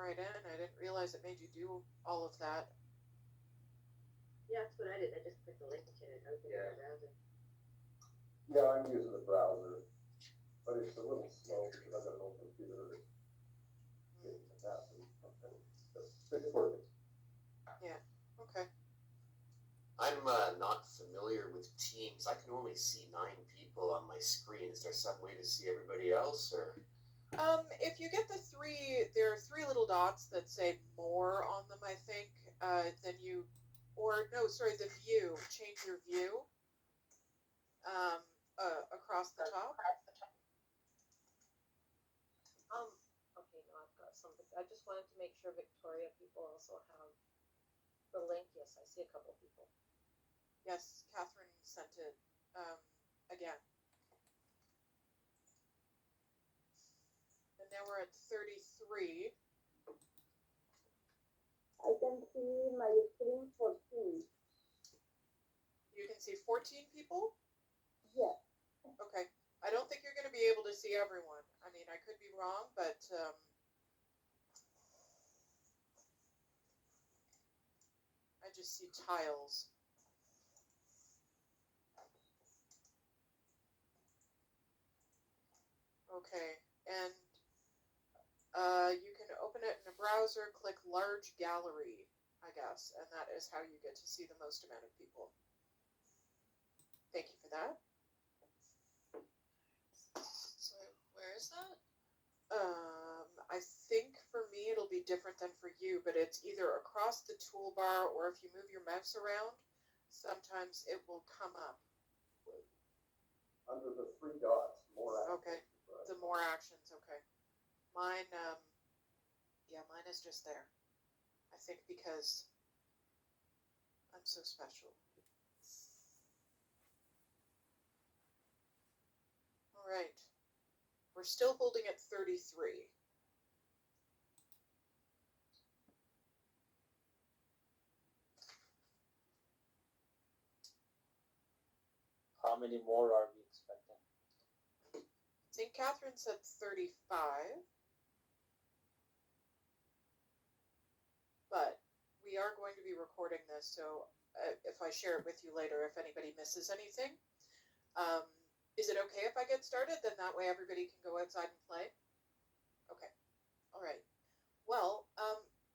right in. I didn't realize it made you do all of that. Yeah, that's what I did. I just put the link and opened it in the browser. Yeah, I'm using the browser, but it's a little slow because I've got an old computer that's getting capacity. Okay, but it's working. Yeah. Okay. I'm not familiar with Teams. I can only see 9 people on my screen. Is there some way to see everybody else, or? If you get the three, there are three little dots that say more on them, I think. Then you, or no, sorry, the view. Change your view. Across the top. Okay, no, I've got something. I just wanted to make sure Victoria people also have the link. Yes, I see a couple people. Yes, Catherine sent it again. And now we're at 33. I can see my screen 14. You can see 14 people? Yes. Okay. I don't think you're going to be able to see everyone. I mean, I could be wrong, but I just see tiles. Okay, and you can open it in a browser, click Large Gallery, I guess, and that is how you get to see the most amount of people. Thank you for that. So where is that? I think for me it'll be different than for you, but it's either across the toolbar or if you move your mouse around, sometimes it will come up. Under the three dots, more actions. Okay, the more actions, okay. Mine, yeah, mine is just there. I think because I'm so special. All right. We're still holding at 33. How many more are we expecting? St. Catherine said 35. But we are going to be recording this, so if I share it with you later, if anybody misses anything. Is it okay if I get started? Then that way everybody can go outside and play? Okay. All right. Well,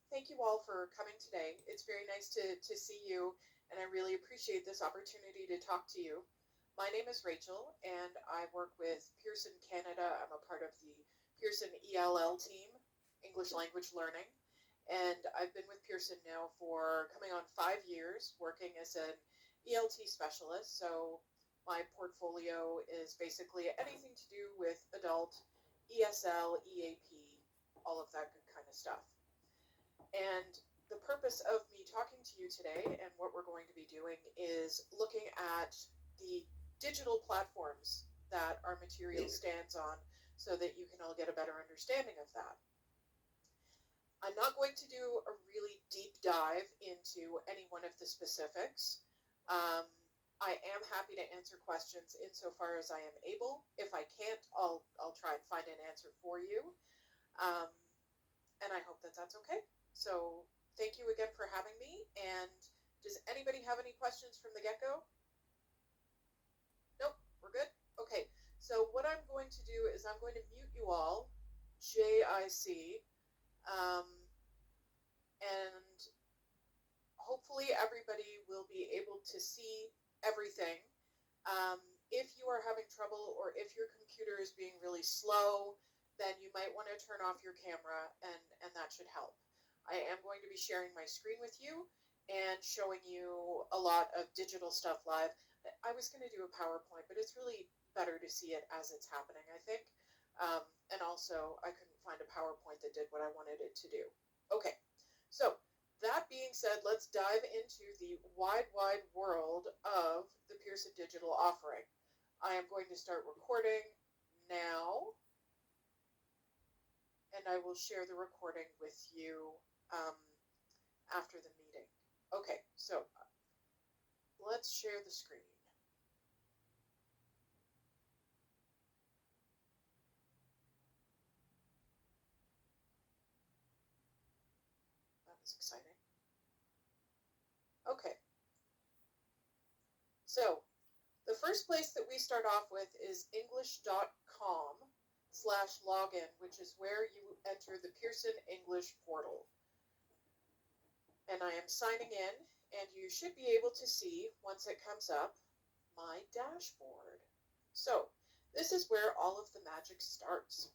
thank you all for coming today. It's very nice to see you, and I really appreciate this opportunity to talk to you. My name is Rachel, and I work with Pearson Canada. I'm a part of the Pearson ELL team, English Language Learning, and I've been with Pearson now for coming on 5 years, working as an ELT specialist. So my portfolio is basically anything to do with adult, ESL, EAP, all of that good kind of stuff. And the purpose of me talking to you today and what we're going to be doing is looking at the digital platforms that our material stands on so that you can all get a better understanding of that. I'm not going to do a really deep dive into any one of the specifics. I am happy to answer questions insofar as I am able. If I can't, I'll try and find an answer for you. And I hope that that's okay. So thank you again for having me. And does anybody have any questions from the get-go? Nope, we're good? Okay, so what I'm going to do is I'm going to mute you all, JIC, and hopefully everybody will be able to see everything. If you are having trouble or if your computer is being really slow, then you might want to turn off your camera and that should help. I am going to be sharing my screen with you and showing you a lot of digital stuff live. I was going to do a PowerPoint, but it's really better to see it as it's happening, I think. And also, I couldn't find a PowerPoint that did what I wanted it to do. Okay, so that being said, let's dive into the wide world of the Pearson Digital offering. I am going to start recording now, and I will share the recording with you after the meeting. Okay, so let's share the screen. That's exciting. Okay. So, the first place that we start off with is english.com/login, which is where you enter the Pearson English portal. And I am signing in, and you should be able to see, once it comes up, my dashboard. So, this is where all of the magic starts.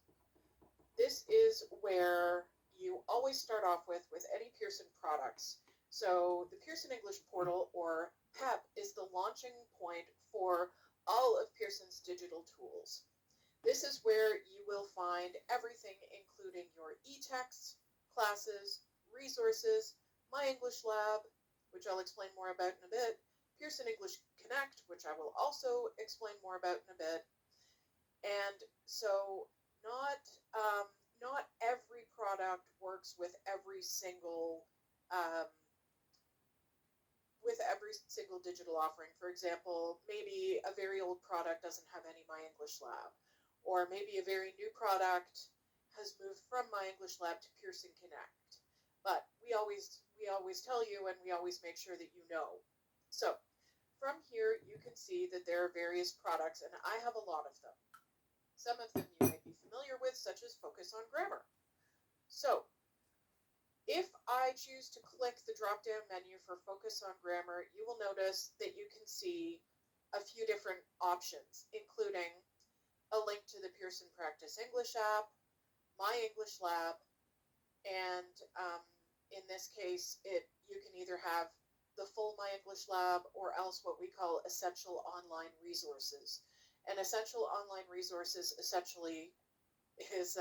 This is where you always start off with any Pearson products. So the Pearson English portal, or PEP, is the launching point for all of Pearson's digital tools. This is where you will find everything, including your e-texts, classes, resources, My English Lab, which I'll explain more about in a bit, Pearson English Connect, which I will also explain more about in a bit. And so not every product works with every single digital offering. For example, maybe a very old product doesn't have any My English Lab, or maybe a very new product has moved from My English Lab to Pearson Connect. But we always tell you, and we always make sure that you know. So from here, you can see that there are various products, and I have a lot of them. Some of them you might be familiar with, such as Focus on Grammar. So, if I choose to click the drop-down menu for Focus on Grammar, you will notice that you can see a few different options, including a link to the Pearson Practice English app, My English Lab, and in this case, you can either have the full My English Lab or else what we call Essential Online Resources. And Essential Online Resources essentially is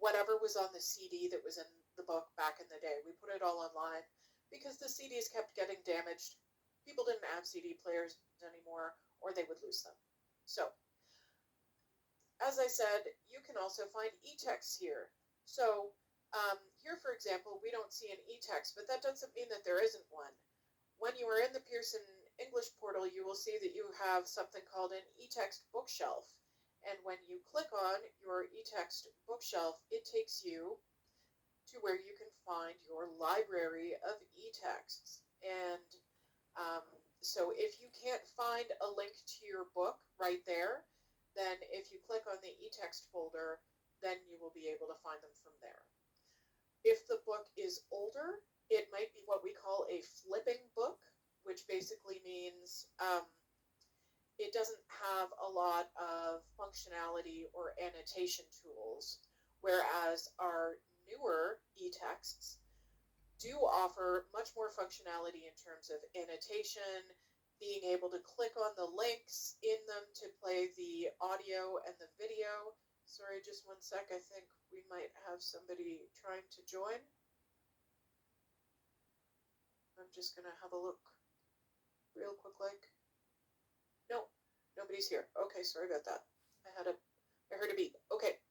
whatever was on the CD that was in the book back in the day. We put it all online because the CDs kept getting damaged. People didn't have CD players anymore, or they would lose them. So, as I said, you can also find e-texts here. So, here, for example, we don't see an e-text, but that doesn't mean that there isn't one. When you are in the Pearson English portal, you will see that you have something called an e-text bookshelf. And when you click on your e-text bookshelf, it takes you to where you can find your library of e-texts. And so if you can't find a link to your book right there, then if you click on the e-text folder, then you will be able to find them from there. If the book is older, it might be what we call a flipping book, which basically means it doesn't have a lot of functionality or annotation tools, whereas our newer e-texts do offer much more functionality in terms of annotation, being able to click on the links in them to play the audio and the video. Sorry, just one sec. I think we might have somebody trying to join. I'm just going to have a look real quick like. No, nobody's here. Okay, sorry about that. I heard a beep. Okay.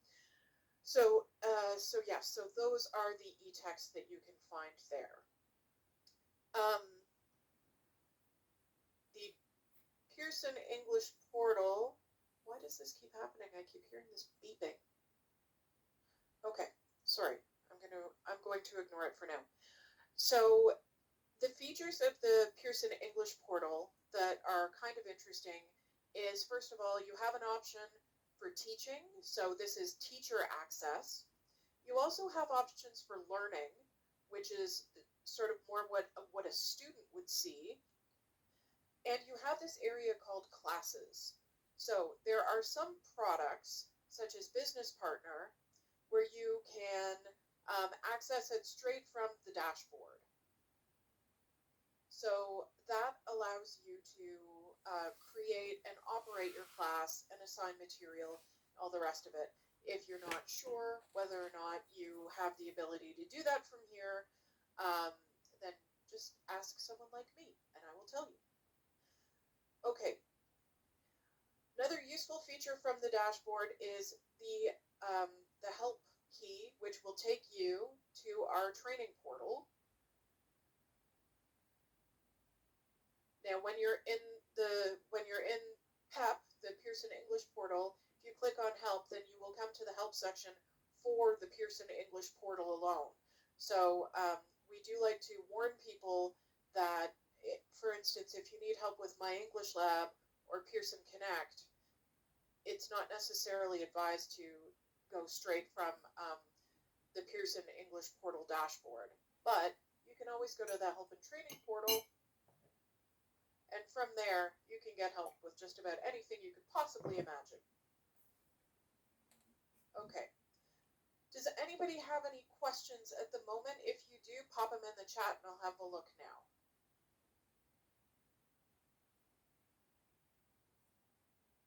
So those are the e-texts that you can find there. The Pearson English portal. Why does this keep happening? I keep hearing this beeping. Okay, sorry. I'm going to ignore it for now. So the features of the Pearson English portal that are kind of interesting is, first of all, you have an option for teaching. So this is teacher access. You also have options for learning, which is sort of more what a student would see. And you have this area called classes. So there are some products, such as Business Partner, where you can access it straight from the dashboard. So that allows you to create and operate your class and assign material, all the rest of it. If you're not sure whether or not you have the ability to do that from here, then just ask someone like me, and I will tell you. Okay. Another useful feature from the dashboard is the help key, which will take you to our training portal. Now, when you're in PEP, the Pearson English portal, if you click on help, then you will come to the help section for the Pearson English portal alone. So we do like to warn people that, for instance, if you need help with My English Lab or Pearson Connect, it's not necessarily advised to go straight from the Pearson English portal dashboard. But you can always go to the help and training portal, and from there you can get help with just about anything you could possibly imagine. Okay. Does anybody have any questions at the moment? If you do, pop them in the chat and I'll have a look now.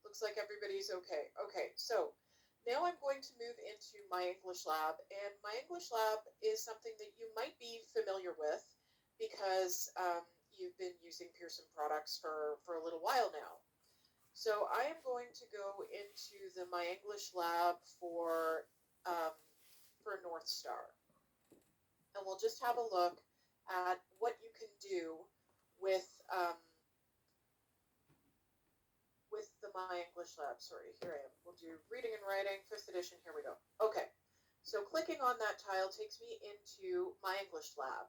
Looks like everybody's okay. Okay, so now I'm going to move into My English Lab, and My English Lab is something that you might be familiar with because you've been using Pearson products for a little while now. So I am going to go into the My English Lab for North Star, and we'll just have a look at what you can do with the My English Lab. Sorry, here I am. We'll do reading and writing, 5th edition. Here we go. Okay, so clicking on that tile takes me into My English Lab.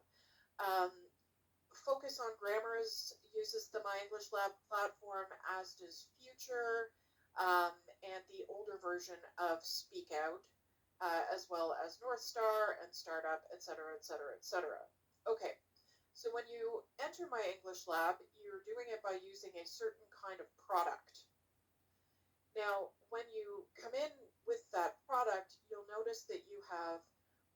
Focus on Grammars uses the My English Lab platform, as does Future, and the older version of Speak Out, as well as North Star and Startup, etc., etc., etc. Okay, so when you enter My English Lab, you're doing it by using a certain kind of product. Now, when you come in with that product, you'll notice that you have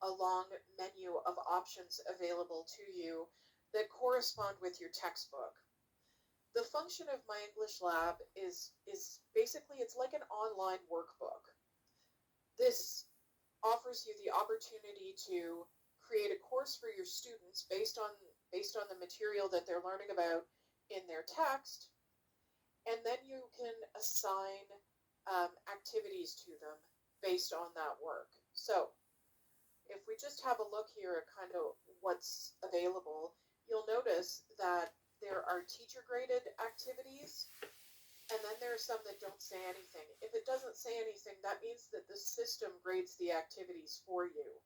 a long menu of options available to you that correspond with your textbook. The function of My English Lab is basically, it's like an online workbook. This offers you the opportunity to create a course for your students based on the material that they're learning about in their text, and then you can assign activities to them based on that work. So if we just have a look here at kind of what's available, you'll notice that there are teacher-graded activities, and then there are some that don't say anything. If it doesn't say anything, that means that the system grades the activities for you.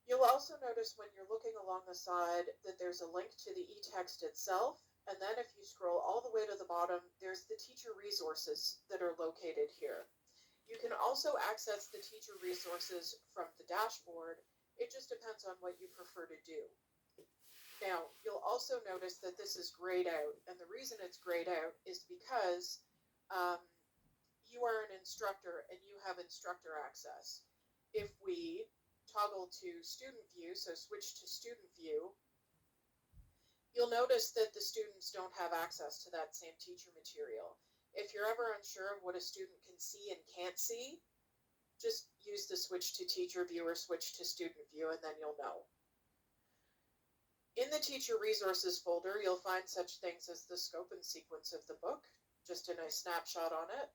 You'll also notice when you're looking along the side that there's a link to the e-text itself, and then if you scroll all the way to the bottom, there's the teacher resources that are located here. You can also access the teacher resources from the dashboard. It just depends on what you prefer to do. Now, you'll also notice that this is grayed out, and the reason it's grayed out is because you are an instructor and you have instructor access. If we toggle to student view, so switch to student view, you'll notice that the students don't have access to that same teacher material. If you're ever unsure of what a student can see and can't see, just use the switch to teacher view or switch to student view, and then you'll know. In the teacher resources folder, you'll find such things as the scope and sequence of the book, just a nice snapshot on it.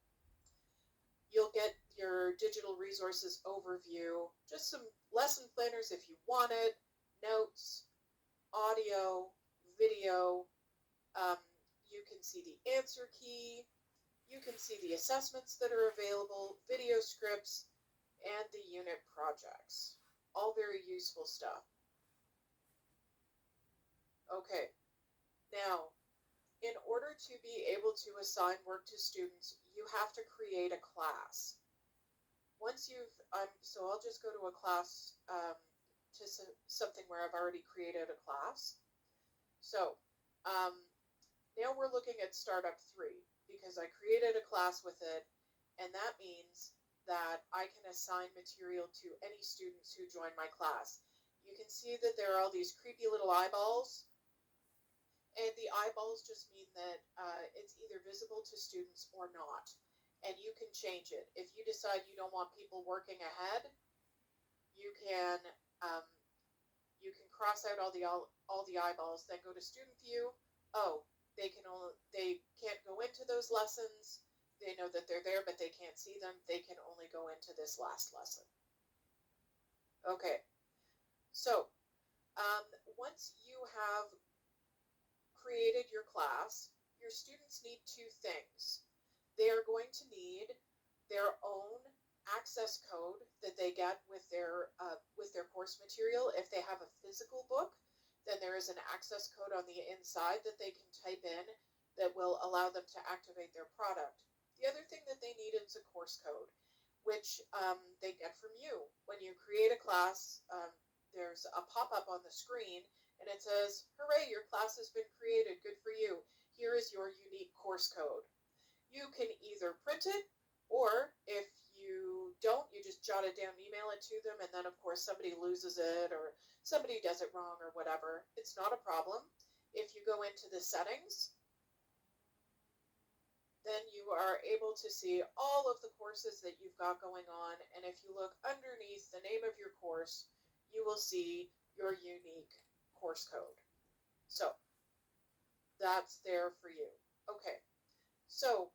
You'll get your digital resources overview, just some lesson planners if you want it, notes, audio, video. You can see the answer key. You can see the assessments that are available, video scripts, and the unit projects. All very useful stuff. Okay, now, in order to be able to assign work to students, you have to create a class. Once you've, so I'll just go to a class, to something where I've already created a class. So, now we're looking at Startup 3, because I created a class with it, and that means that I can assign material to any students who join my class. You can see that there are all these creepy little eyeballs, and the eyeballs just mean that it's either visible to students or not, and you can change it. If you decide you don't want people working ahead, you can cross out all the eyeballs, then go to student view. Oh, they can't go into those lessons. They know that they're there, but they can't see them. They can only go into this last lesson. Okay, so once you have created your class, your students need two things. They are going to need their own access code that they get with their course material. If they have a physical book, then there is an access code on the inside that they can type in that will allow them to activate their product. The other thing that they need is a course code, which they get from you. When you create a class, there's a pop-up on the screen, and it says, "Hooray, your class has been created, good for you. Here is your unique course code." You can either print it, or if you don't, you just jot it down, email it to them, and then of course somebody loses it or somebody does it wrong or whatever. It's not a problem. If you go into the settings, then you are able to see all of the courses that you've got going on, and if you look underneath the name of your course, you will see your unique course code. So that's there for you. Okay, so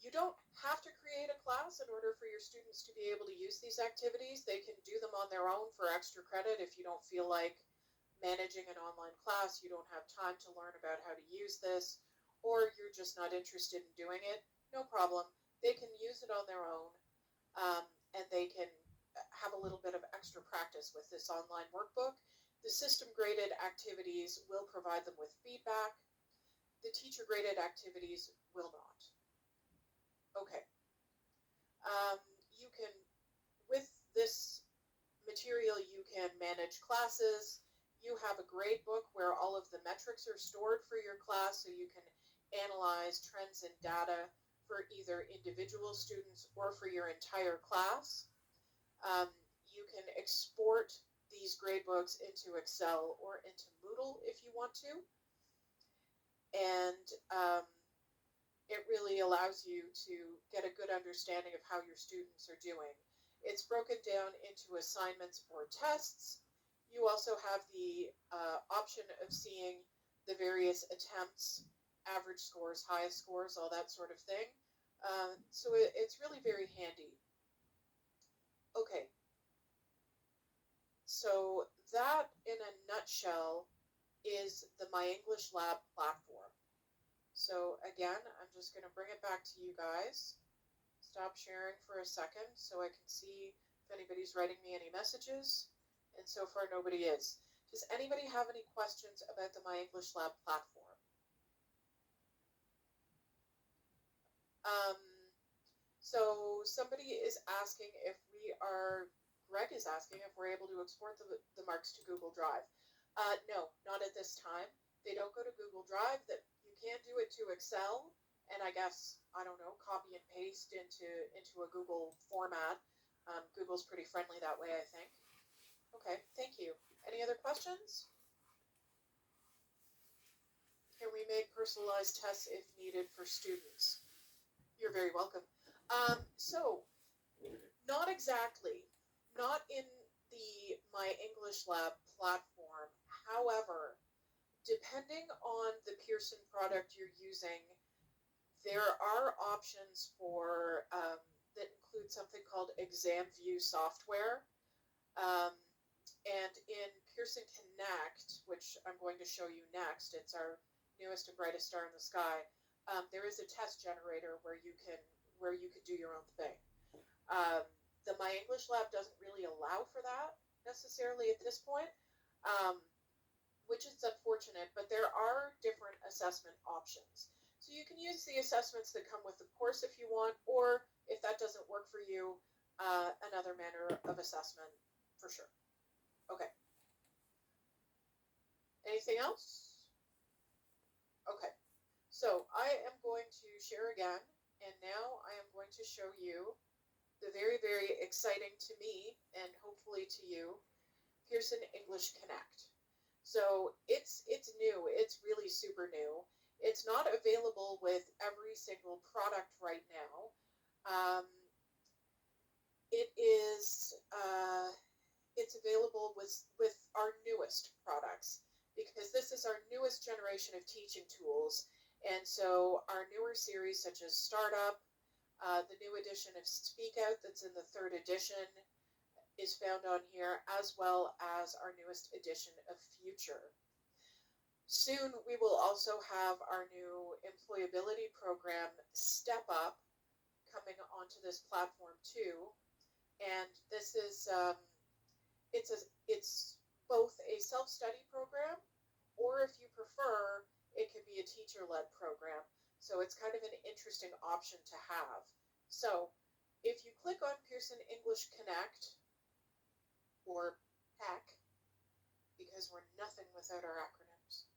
you don't have to create a class in order for your students to be able to use these activities. They can do them on their own for extra credit if you don't feel like managing an online class, you don't have time to learn about how to use this, or you're just not interested in doing it. No problem. They can use it on their own, and they can have a little bit of extra practice with this online workbook. The system graded activities will provide them with feedback. The teacher graded activities will not. Okay. You can, with this material, you can manage classes. You have a grade book where all of the metrics are stored for your class, so you can analyze trends and data for either individual students or for your entire class. You can export these grade books into Excel or into Moodle if you want to. And it really allows you to get a good understanding of how your students are doing. It's broken down into assignments or tests. You also have the option of seeing the various attempts, average scores, highest scores, all that sort of thing. So it's really very handy. Okay. So that, in a nutshell, is the My English Lab platform. So again, I'm just going to bring it back to you guys. Stop sharing for a second so I can see if anybody's writing me any messages. And so far, nobody is. Does anybody have any questions about the My English Lab platform? So somebody is asking if we are, Greg is asking if we're able to export the marks to Google Drive. No, not at this time. They don't go to Google Drive. That you can do it to Excel, and I guess, I don't know, copy and paste into a Google format. Google's pretty friendly that way, I think. Okay, thank you. Any other questions? Can we make personalized tests if needed for students? You're very welcome. So, not exactly. Not in the My English Lab platform. However, depending on the Pearson product you're using, there are options for that include something called ExamView software. And in Pearson Connect, which I'm going to show you next, it's our newest and brightest star in the sky. There is a test generator where you can do your own thing. The My English Lab doesn't really allow for that necessarily at this point, which is unfortunate, but there are different assessment options. So you can use the assessments that come with the course if you want, or if that doesn't work for you, another manner of assessment for sure. Okay. Anything else? Okay. So I am going to share again, and now I am going to show you the very, very exciting to me, and hopefully to you, Pearson English Connect. So it's new. It's really super new. It's not available with every single product right now. It's available with our newest products, because this is our newest generation of teaching tools. And so our newer series such as Startup, the new edition of Speak Out that's in the 3rd edition is found on here, as well as our newest edition of Future. Soon we will also have our new employability program, Step Up, coming onto this platform too. and this is it's both a self-study program, or if you prefer, it can be a teacher-led program. So it's kind of an interesting option to have. So if you click on Pearson English Connect, or PEC, because we're nothing without our acronyms,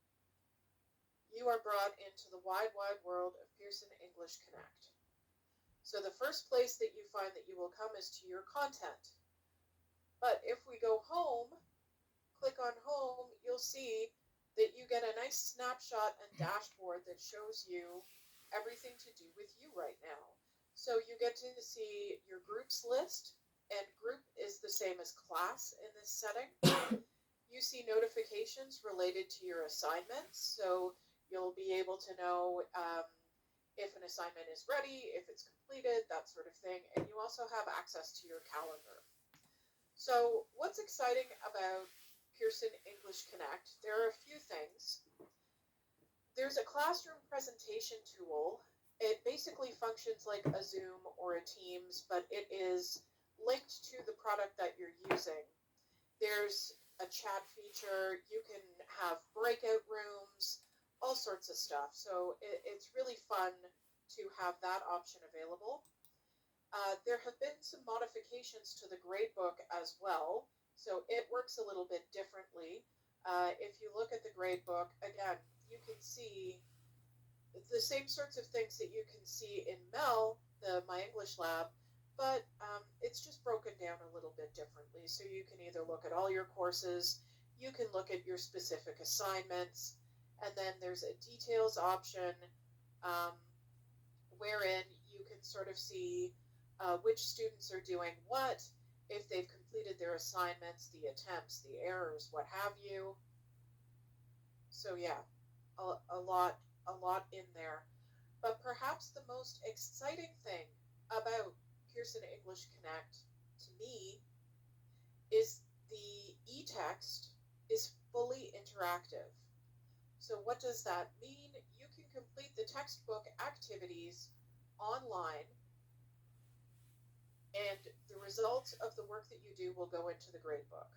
you are brought into the wide, wide world of Pearson English Connect. So the first place that you find that you will come is to your content. But if we go home, click on home, you'll see that you get a nice snapshot and dashboard that shows you everything to do with you right now. So you get to see your groups list, and group is the same as class in this setting. You see notifications related to your assignments, so you'll be able to know if an assignment is ready, if it's completed, that sort of thing, and you also have access to your calendar. So what's exciting about Pearson English Connect? There are a few things. There's a classroom presentation tool. It basically functions like a Zoom or a Teams, but it is linked to the product that you're using. There's a chat feature. You can have breakout rooms, all sorts of stuff. So it's really fun to have that option available. There have been some modifications to the gradebook as well, so it works a little bit differently. If you look at the gradebook, again, you can see the same sorts of things that you can see in MEL, My English Lab, but it's just broken down a little bit differently. So you can either look at all your courses, you can look at your specific assignments, and then there's a details option wherein you can sort of see which students are doing what, if they've completed their assignments, the attempts, the errors, what have you. So yeah, a lot in there. But perhaps the most exciting thing about Pearson English Connect to me is the e-text is fully interactive. So what does that mean? You can complete the textbook activities online, and the results of the work that you do will go into the gradebook.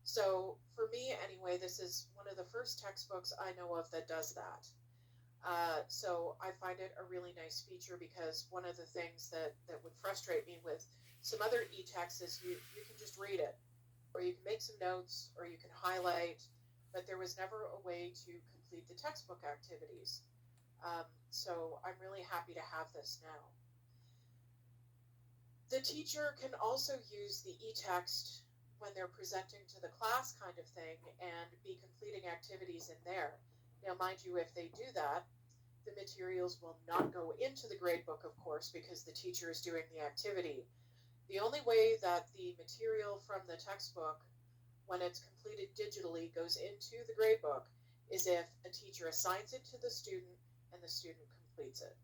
So for me anyway, this is one of the first textbooks I know of that does that. So I find it a really nice feature, because one of the things that would frustrate me with some other e-texts is you can just read it, or you can make some notes, or you can highlight, but there was never a way to complete the textbook activities. So I'm really happy to have this now. The teacher can also use the e-text when they're presenting to the class kind of thing and be completing activities in there. Now, mind you, if they do that, the materials will not go into the gradebook, of course, because the teacher is doing the activity. The only way that the material from the textbook, when it's completed digitally, goes into the gradebook is if a teacher assigns it to the student and the student completes it.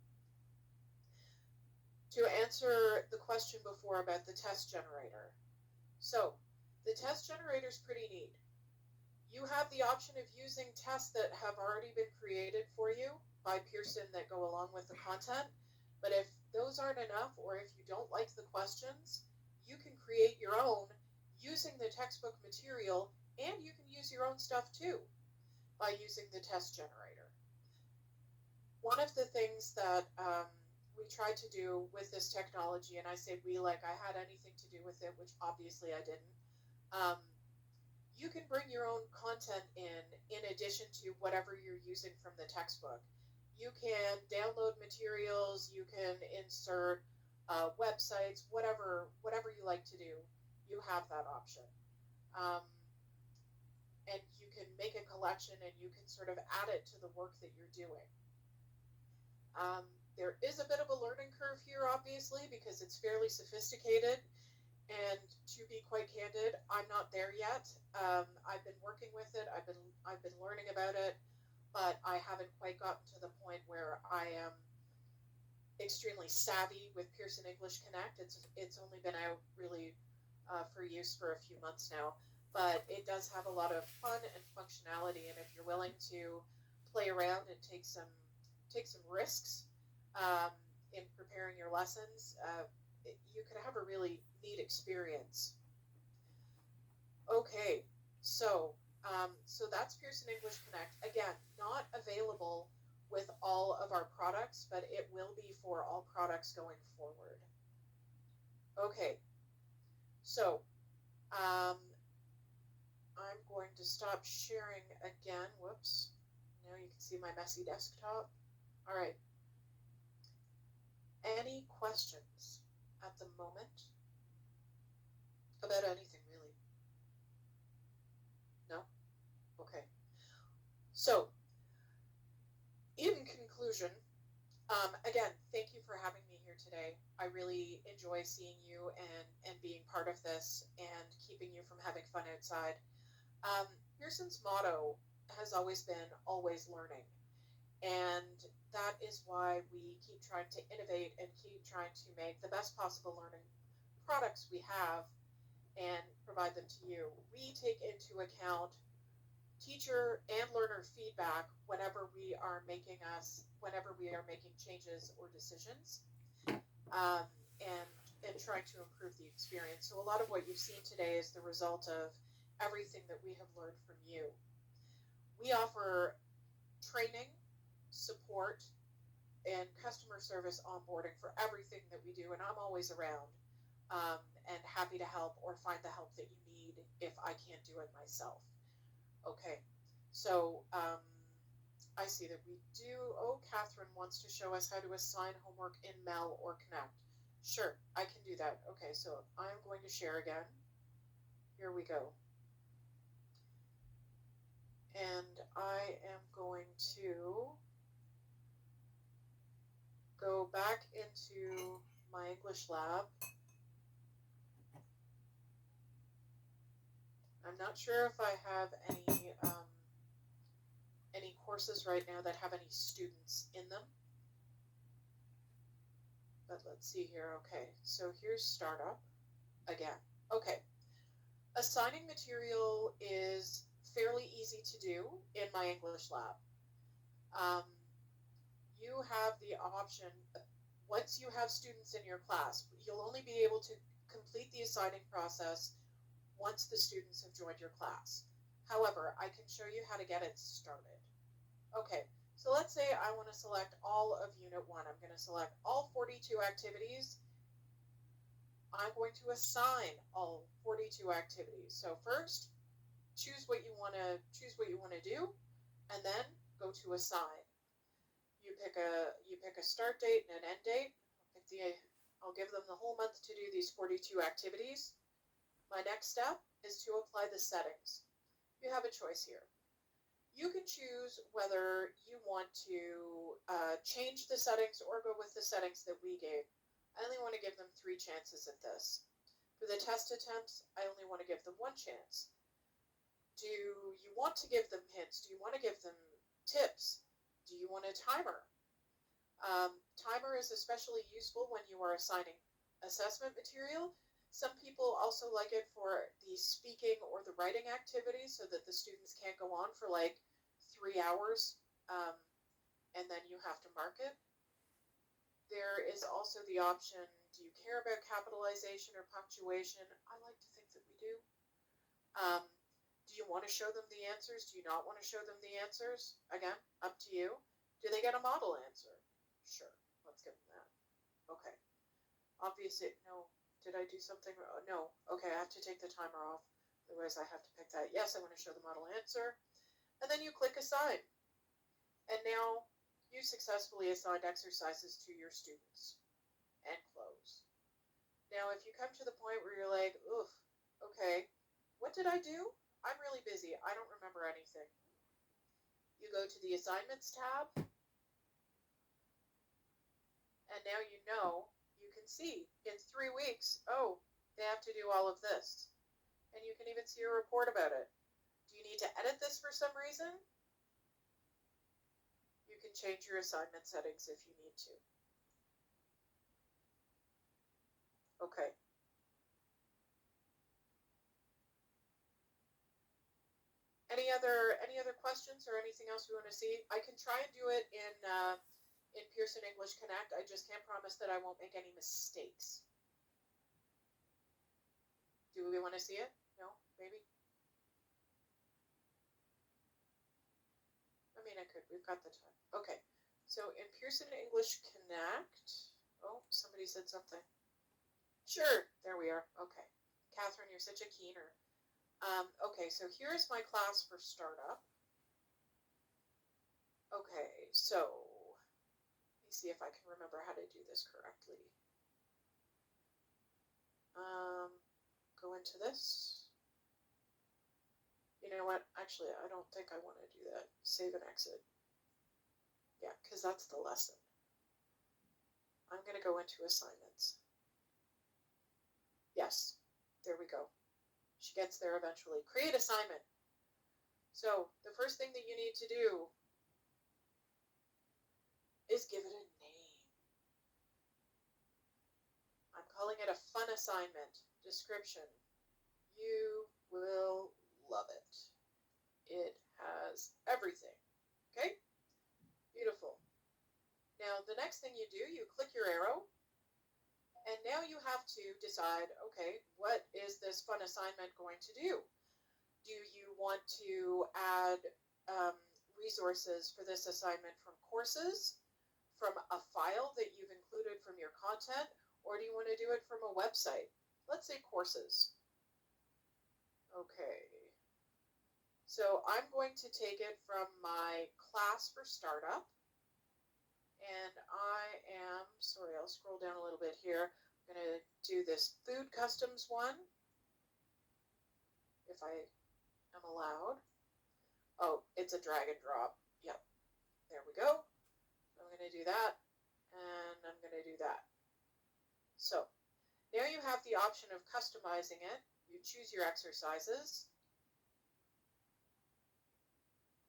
To answer the question before about the test generator. So, the test generator is pretty neat. You have the option of using tests that have already been created for you by Pearson that go along with the content, but if those aren't enough, or if you don't like the questions, you can create your own using the textbook material, and you can use your own stuff too by using the test generator. One of the things that we tried to do with this technology, and I say we like I had anything to do with it, which obviously I didn't, you can bring your own content in addition to whatever you're using from the textbook. You can download materials, you can insert websites, whatever you like to do, you have that option. And you can make a collection, and you can sort of add it to the work that you're doing. There is a bit of a learning curve here, obviously, because it's fairly sophisticated. And to be quite candid, I'm not there yet. I've been working with it. I've been learning about it, but I haven't quite gotten to the point where I am extremely savvy with Pearson English Connect. It's only been out really for use for a few months now, but it does have a lot of fun and functionality. And if you're willing to play around and take some risks in preparing your lessons, you could have a really neat experience. Okay, so so that's Pearson English Connect. Again, not available with all of our products, but it will be for all products going forward. Okay, so I'm going to stop sharing again. Whoops. Now you can see my messy desktop. All right. Any questions at the moment about anything, really? No? Okay. So, in conclusion, again, thank you for having me here today. I really enjoy seeing you and being part of this and keeping you from having fun outside. Pearson's motto has always been always learning. And that is why we keep trying to innovate and keep trying to make the best possible learning products we have and provide them to you. We take into account teacher and learner feedback whenever we are making changes or decisions, and trying to improve the experience. So a lot of what you've seen today is the result of everything that we have learned from you. We offer training, support, and customer service onboarding for everything that we do, and I'm always around and happy to help or find the help that you need if I can't do it myself. Okay, so I see that we do. Oh, Catherine wants to show us how to assign homework in Mel or Connect. Sure, I can do that. Okay, so I'm going to share again. Here we go. And I am going to go back into my English lab. I'm not sure if I have any courses right now that have any students in them. But let's see here. Okay, so here's startup again. Okay, assigning material is fairly easy to do in my English lab. You have the option, once you have students in your class, you'll only be able to complete the assigning process once the students have joined your class. However, I can show you how to get it started. Okay, so let's say I want to select all of Unit 1. I'm going to select all 42 activities. I'm going to assign all 42 activities. So first, choose what you want to do, and then go to assign. You pick a start date and an end date. I'll give them the whole month to do these 42 activities. My next step is to apply the settings. You have a choice here. You can choose whether you want to change the settings or go with the settings that we gave. I only want to give them 3 chances at this. For the test attempts, I only want to give them 1 chance. Do you want to give them hints? Do you want to give them tips? Do you want a timer? Timer is especially useful when you are assigning assessment material. Some people also like it for the speaking or the writing activities so that the students can't go on for like 3 hours and then you have to mark it. There is also the option, do you care about capitalization or punctuation? I like to think that we do. Do you want to show them the answers? Do you not want to show them the answers? Again, up to you. Do they get a model answer? Sure, let's give them that. Okay. Obviously, no. Did I do something? No. Okay, I have to take the timer off. Otherwise, I have to pick that. Yes, I want to show the model answer. And then you click Assign. And now you successfully assigned exercises to your students. And close. Now, if you come to the point where you're like, oof, okay, what did I do? I'm really busy. I don't remember anything. You go to the Assignments tab. And now you know, you can see in 3 weeks, oh, they have to do all of this. And you can even see a report about it. Do you need to edit this for some reason? You can change your assignment settings if you need to. Okay. Any other questions or anything else we want to see? I can try and do it in Pearson English Connect. I just can't promise that I won't make any mistakes. Do we want to see it? No, maybe. I mean, I could. We've got the time. Okay. So in Pearson English Connect, oh, somebody said something. Sure, there we are. Okay. Catherine, you're such a keener. Okay, so here's my class for startup. Okay, so let me see if I can remember how to do this correctly. Go into this. You know what? Actually, I don't think I want to do that. Save and exit. Yeah, because that's the lesson. I'm going to go into assignments. Yes, there we go. She gets there eventually. Create assignment. So the first thing that you need to do is give it a name. I'm calling it a fun assignment. Description. You will love it. It has everything. Okay? Beautiful. Now the next thing you do, you click your arrow. And now you have to decide, okay, what is this fun assignment going to do? Do you want to add resources for this assignment from courses, from a file that you've included from your content, or do you want to do it from a website? Let's say courses. Okay. So I'm going to take it from my class for startup. And I am, sorry, I'll scroll down a little bit here. I'm going to do this food customs one, if I am allowed. Oh, it's a drag and drop. Yep, there we go. I'm going to do that, and I'm going to do that. So now you have the option of customizing it. You choose your exercises.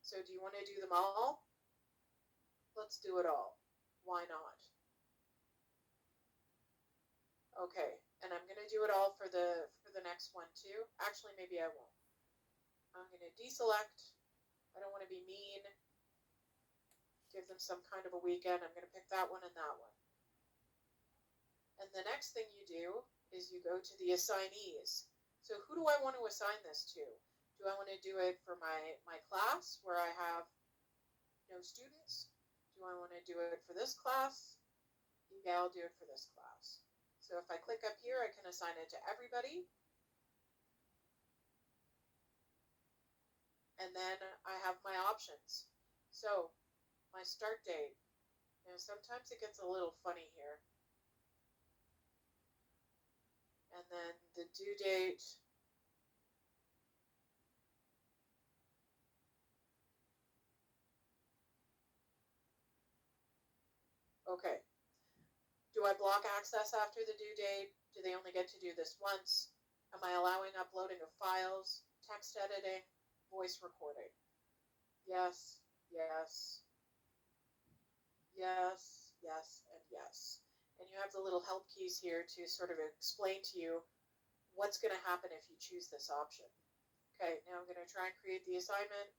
So do you want to do them all? Let's do it all. Why not? Okay, and I'm going to do it all for the next one too. Actually, maybe I won't. I'm going to deselect. I don't want to be mean. Give them some kind of a weekend. I'm going to pick that one and that one. And the next thing you do is you go to the assignees. So who do I want to assign this to? Do I want to do it for my class where I have no students? Do I want to do it for this class? Yeah, I'll do it for this class. So if I click up here, I can assign it to everybody. And then I have my options. So my start date. Now sometimes it gets a little funny here. And then the due date. Okay. Do I block access after the due date? Do they only get to do this once? Am I allowing uploading of files, text editing, voice recording? Yes, yes, yes, yes, and yes. And you have the little help keys here to sort of explain to you what's going to happen if you choose this option. Okay, now I'm going to try and create the assignment.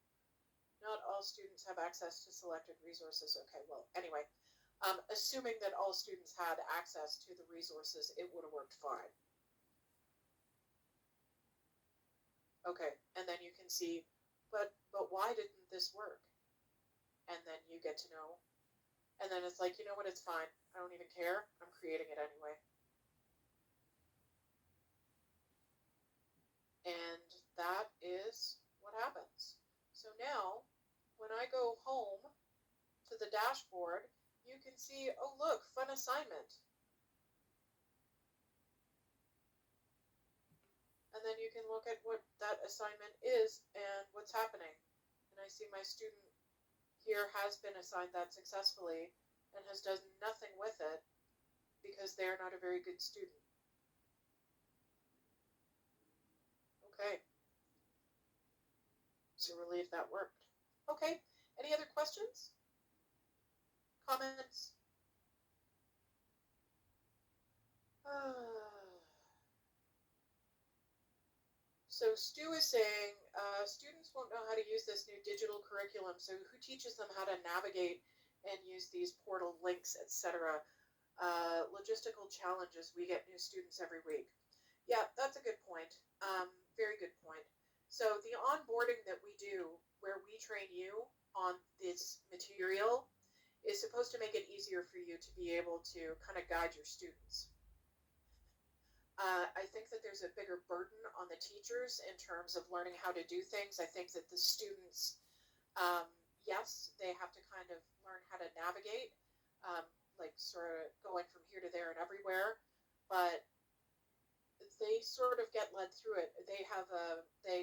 Not all students have access to selected resources. Okay, well, anyway. Assuming that all students had access to the resources, it would have worked fine. Okay, and then you can see, but why didn't this work? And then you get to know. And then it's like, you know what, it's fine. I don't even care. I'm creating it anyway. And that is what happens. So now, when I go home to the dashboard, you can see, oh look, fun assignment. And then you can look at what that assignment is and what's happening. And I see my student here has been assigned that successfully and has done nothing with it because they're not a very good student. Okay. So relieved that worked. Okay, any other questions? Comments? So Stu is saying, students won't know how to use this new digital curriculum, so who teaches them how to navigate and use these portal links, etc.? Logistical challenges, we get new students every week. Yeah, that's a good point. Very good point. So the onboarding that we do, where we train you on this material, is supposed to make it easier for you to be able to kind of guide your students. I think that there's a bigger burden on the teachers in terms of learning how to do things. I think that the students, yes, they have to kind of learn how to navigate, like sort of going from here to there and everywhere, but they sort of get led through it. They have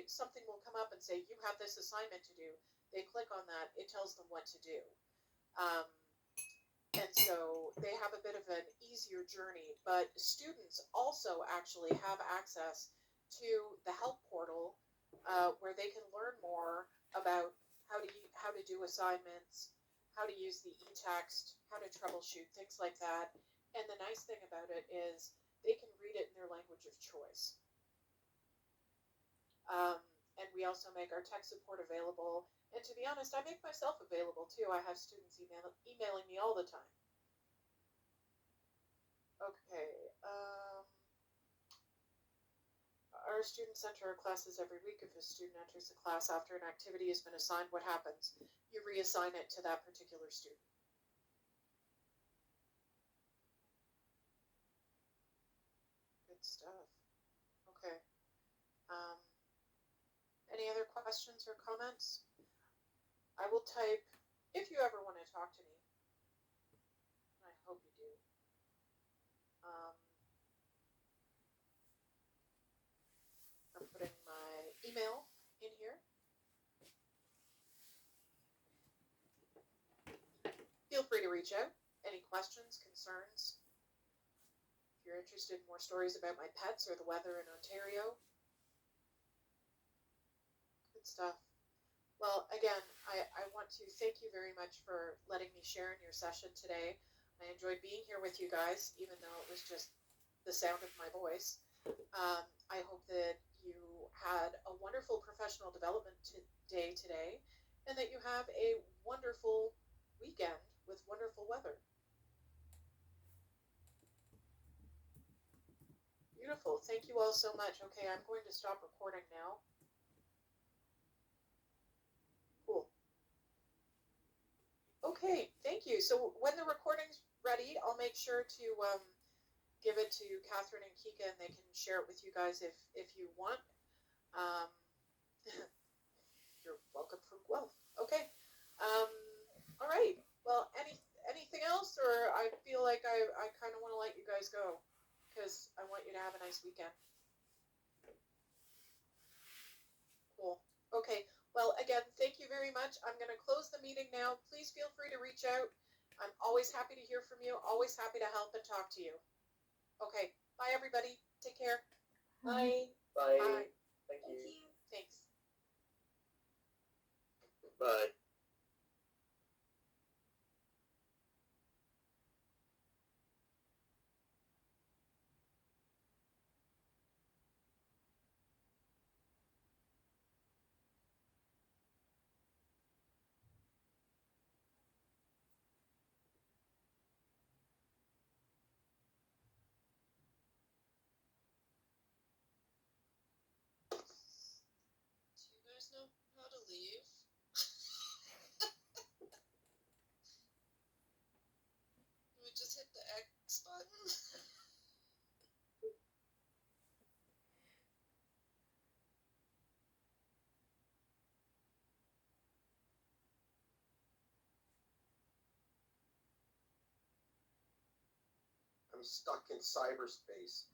something will come up and say, you have this assignment to do. They click on that, it tells them what to do. Um, and so they have a bit of an easier journey, but students also actually have access to the help portal, where they can learn more about how to do assignments, how to use the e-text, how to troubleshoot, things like that. And the nice thing about it is they can read it in their language of choice. And we also make our tech support available. And to be honest, I make myself available too. I have students emailing me all the time. Okay. Our students enter our classes every week. If a student enters the class after an activity has been assigned, what happens? You reassign it to that particular student. Good stuff. Okay. Any other questions or comments? I will type, if you ever want to talk to me, and I hope you do, I'm putting my email in here. Feel free to reach out. Any questions, concerns? If you're interested in more stories about my pets or the weather in Ontario. Good stuff. Well, again, I want to thank you very much for letting me share in your session today. I enjoyed being here with you guys, even though it was just the sound of my voice. I hope that you had a wonderful professional development day today, and that you have a wonderful weekend with wonderful weather. Beautiful. Thank you all so much. Okay, I'm going to stop recording now. Cool. Okay, thank you. So when the recording's ready, I'll make sure to give it to Catherine and Kika, and they can share it with you guys if you want. You're welcome from Guelph. Okay. All right. Well, anything else, or I feel like I kind of want to let you guys go because I want you to have a nice weekend. Cool. Okay. Well, again, thank you very much. I'm going to close the meeting now. Please feel free to reach out. I'm always happy to hear from you. Always happy to help and talk to you. Okay. Bye, everybody. Take care. Bye. Bye. Bye. Thank Thank you. you. Thanks. But Do you guys know how to leave? We just hit the X button. I'm stuck in cyberspace.